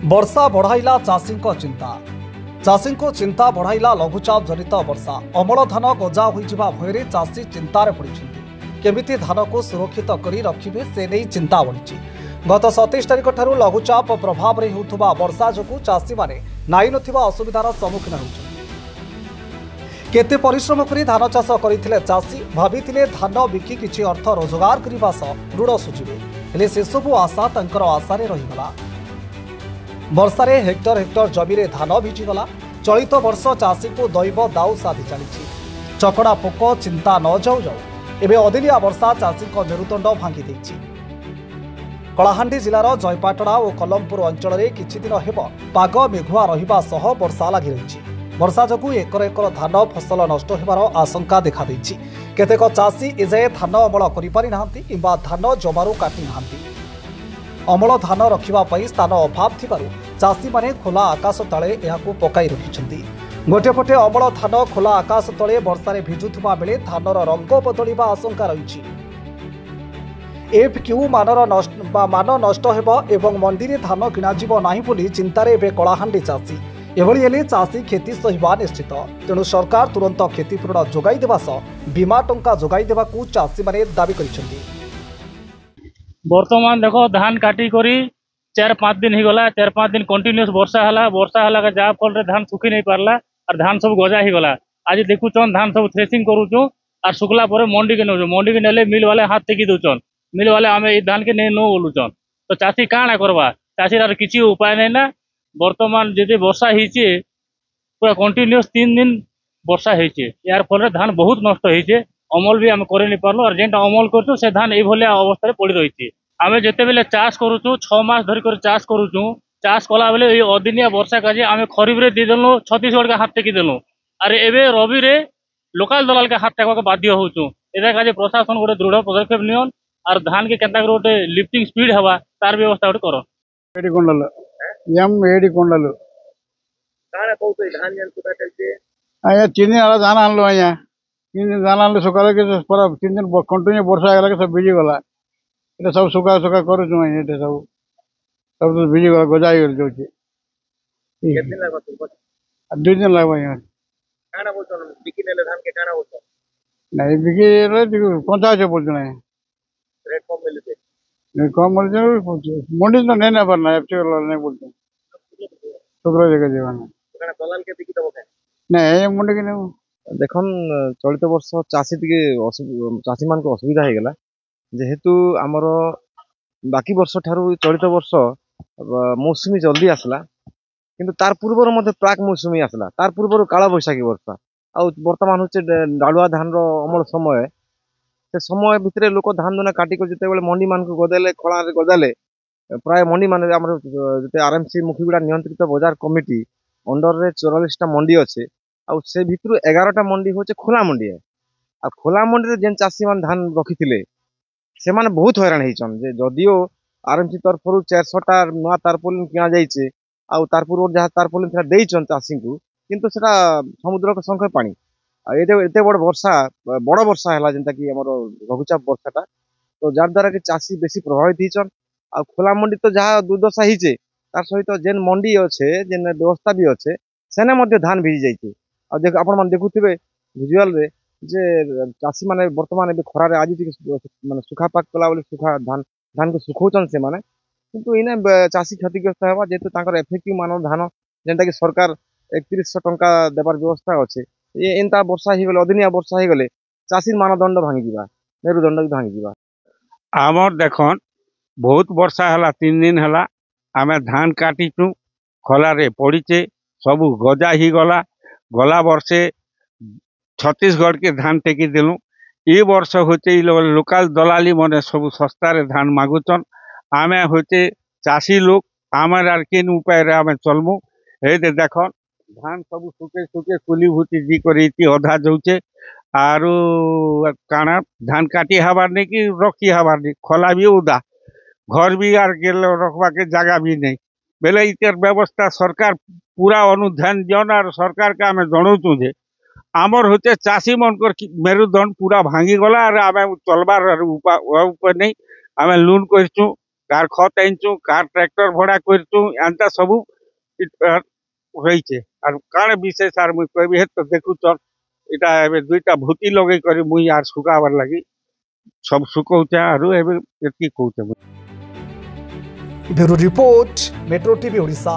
वर्षा बढ़ाइला चाषी चिंता। चाषी चिंता बढ़ाइला लघुचाप जनित वर्षा। अमल धान गजा होइजिबा भୟରେ चाषी चिंतार पड़िछन्ति। केमिति धान को सुरक्षित करी रखिबे से नै चिंता बढ़िछि। गत 27 तारिख ठारू लघुचाप प्रभाव रे होउथुबा वर्षा जोगु चाषी माने नाइ नथिबा असुविधार सम्मुखीन होउछन्ति। केते परिश्रम करी धान चाष करिथिले चाषी भाबिथिले धान बिकी किछि अर्थ रोजगार करिबा सह ऋण सुझिबे, हेले से सबु आशा तांकर आशारे रहिगला। वर्षारे हेक्टर हेक्टर जमीरे धान भिजिगला। चलित वर्ष चाषी को दैव दाऊ साधि चली। चकड़ा पोक चिंता न जाऊ जाऊ एवं अदिलिया वर्षा चाषी मेरुदंड भांगी देछि। कलाहांडी जिलार जयपाटଣା और कलमपुर अंचल में किछि दिन हेब पाग मेघुआ रहिबा सह वर्षा लागि रहिछि। वर्षा जोगु एकर एकर धान फसल नष्ट हेबार आशंका देखा देछि। केतेक चाषी एजाए धान अमल करि पारि नाहांती किंबा धान जमारू काटि नाहांती। अमल धान रखिबा पई स्थान अभाव थिबारु चाषी माने खोला आकाश तले एहाकु पकाई रखिछन्ती। गोटे पटे अमल धान खोला आकाश तले वर्षारे भिजुथुबा बेले धानर रंग बदलिबा आशंका रहिछि। एफक्यू मान नष्ट हेब एवं मंडी रे धान किना जिवो नाही बोली चिंतारे एबे कलाहांडी चाषी। एभली हेले चाषी खेती सहिबा निश्चित। तेणु सरकार तुरंत क्षतिपूरण जोगाई देबा सह बीमा टंका जोगाई देबाकू चाषी माने दाबी करिछन्ती। बर्तमान देखो धान काटी करी 4-5 दिन ही गला। 4-5 दिन कंटिन्यूस वर्षा हला का जहाँ फल धान सुखी नहीं पारला और धान सब गजा ही गला। आज देखुचन धान सब थ्रेसिंग करूचु और सुखला पर मंडी के नौ मंडी के नेले मिल वाले हाथ टेकी दउचन। मिल वाले आमे ई धान के नहीं नो बोलुचन। तो चाषी काଣା करबा, चाषी आर किछि उपाय नहीं ना। वर्तमान जदि वर्षा हिचे पूरा कंटिन्यूस 3 दिन वर्षा हिचे यार फल धान बहुत नष्ट हिचे। अमल भी आम कर नहीं पार्लु और जेनटा अमल करछु से धान एभली अवस्था पड़ी रही। आम जिते बेले चाष करूचु 6 मास धरिक चाष करूचु। चाष कला बेले ये अदिनिया वर्षा काजे आम खरीफ रे देदेलु छत्तीसगढ़ के हाथ टेकी देलु और एबे रवि रे लोकल दलाल के हाथ टेकवा बाध्य होचु। एदा काजे प्रशासन गोटे दृढ़ पदक्षेप नियन और धान के केंता गोटे लिफ्टिंग स्पीड हवा तार व्यवस्था गोटे करो। ఏడికొండలు ఎం ఏడికొండలు काना कहू धान जन सुता चलते आया 3 दिन आला धान आनलो आया 3 दिन धान आनलो सकाले के पूरा 3 दिन कंटिन्यू वर्षा आगला के सब भिजी गला। এটা सब सुखा सुखा करूछु एटे सब तो भिजी गला गजाई गेल जोछि। कितने लागत तुम 2 दिन लागबा यार काना बोलछन बिकी नेले धान के काना बोलछन नहीं बिकी रे दिगु 55 बोलछन रेट कम मिलते कम बोलछन मंडी तो नहीं ना परना एक्चुअल नहीं बोलछन सुग्र जगह जीवन काना दलाल के बिकी दबो नहीं मंडी के नहीं देखन चलित वर्ष चाषी टिके चाषी मान को असुविधा हो गला जेहेतु आमर बाकी वर्ष ठारू चलित वर्ष मौसुमी जल्दी आसला किंतु तार पूर्वर मध्य प्राक मौसुमी आसला तार पूर्वर काला बैशाखी वर्षा आ वर्तमान होचे डालुआ धान रो अमल समय से समय भितरे लोक धान दुना काटी को जते बेले मंडी मान को गदेले खळा रे गदाले प्राय मंडी मान हमर जते आरएमसी मुखीगुडा नियंत्रित बाजार कमिटी अंडर रे 44 टा मंडी अछि आ से भितरु 11 टा मंडी होचे खोला मंडी है। आ खोला मंडी रे जेन चाषी मान धान रखिथिले से माने बहुत हैरान हेचन जे जदियो आरएमसी तरफरु 400 टा नवा तारपोलिन किना जाइछे आ तारपुर जहाँ तारपोलिन थरा देइछन चाषी को किंतु सेटा समुद्र के संख्या पानी आ एते बड़ वर्षा हैला जेंता कि हमर लघुचाप वर्षाटा तो जार द्वारा कि चाषी बेसी प्रभावित हेचन। आ खोला मंडी तो जहाँ दुर्दशा हिचे तार सहित जेन मंडी अच्छे जेन व्यवस्था भी अच्छे सेने मध्य धान भिजी जाइछे। आ देख आपण मान देखुथिबे विजुअल रे जे चाषी माने वर्तमान ए खरा रे आज माने सुखा पाक कला बोले सुखा धान को सुखौचन से माने किंतु इने चाषी क्षतिग्रस्त हेबा जेतु तांकर एफएक्टिव मानव धान जेंता कि सरकार 3100 टंका देबार व्यवस्था अच्छे ये एंता वर्षा ही गले अदिनिया वर्षा ही गले चाषी मानदंड भांगी दिबा मेरुदंड भी भांगी दिबा। आमर देखन बहुत वर्षा हला 3 दिन हला आमे धान काटिचु खला रे पड़ीचे सब गजा ही गला वर्षे छत्तीसगढ़ के धान टेकी देलु। ये वर्ष होचे लोकल दलाली मने सब सस्ता रे धान मागुचन। आमे होचे चाषी लोग आमर आर केन उपाय रे आमे चलमु हे देखन धान सब सुके सुके कुली भूति जी करी अधा जाउचे आरु काना धान काटी हबार नहीं कि रखी हबार नहीं खला भी उदा घर भी आर गेल रखबा के जगह भी नहीं बेले इतर व्यवस्था सरकार पूरा अनुध्यान दियन और सरकार के आमे जणाउचु जे आमर होते चाषी मनकर मेरुदंड पूरा भांगी गला और आमे चलबार उपाय नहीं आमे लोन करछु कार खत आनचु कार ट्रैक्टर भड़ा करचु एंता सबू रही आर काण विशेष आर मुई कहबी तो देखुच इटा एबे दुईटा भूति लगे करी मुई आर सुखाबार लगी सब सुखौचे आरु एबे एति कहउचे। Bureau report, metro TV Odisha.